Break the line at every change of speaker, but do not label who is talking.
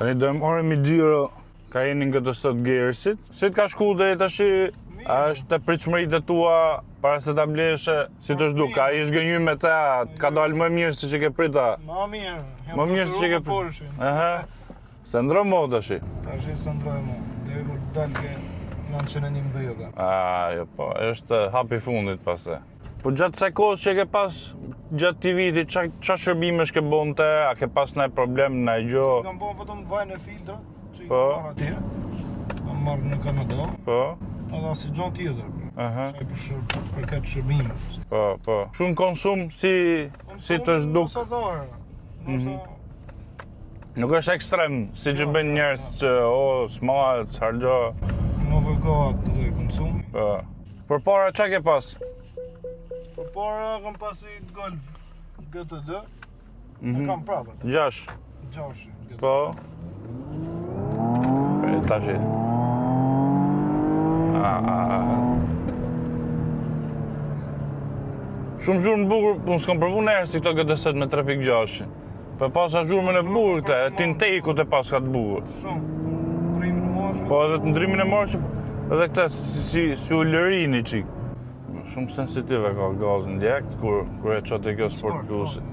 Tani do marrim i gjiro ka jeni nga të sot gerësit. Si të ka shku dhe tash? A është të pritshmëritë tua para se ta bleshe, si të shduk? A i shgënjy me ta, ka dalë më mirë se që ke prita?
Më mirë.
Më mirë se që ke prita? Aha. Se ndro mo tash?
Tash se ndroj mo. Deri kur dal ke 911.
Jo po, është hapi fundit pastaj. Po gjatë kësaj kohës që ke pas, gjatë këtij viti, ç'a shërbimesh ke bonte? A ke pas ndonjë problem, ndonjë gjë?
Kam bën vetëm vajnë e filtra, që i
Po.
kam marrë atje. Kam marrë në Kanada.
Po.
Edhe si gjon tjetër.
Aha.
Për këtë shërbim.
Po. Shumë konsum si të zhduk. Nuk është ekstrem, si që bën njerëz që s'mahet, harxho.
Nuk e ka atë lloj konsumi.
Po. Përpara ç'a ke pas?
Përpara kam pasi Golf GT2. E kam prapë.
6.
6.
Po. Tash. Shumë zhurmë bukur, unë s'kom përvu nërë si këto GT7 me 3.6. Po pasa zhurmën e bukur këte, e tinteku të pas ka të bukur.
Shumë, ndrimin e marshë.
Po edhe të ndrimin e marshë, edhe këte si u lërini qik. Shumë sensitive ka gazën direkt, kur e qote kjo sport plusi.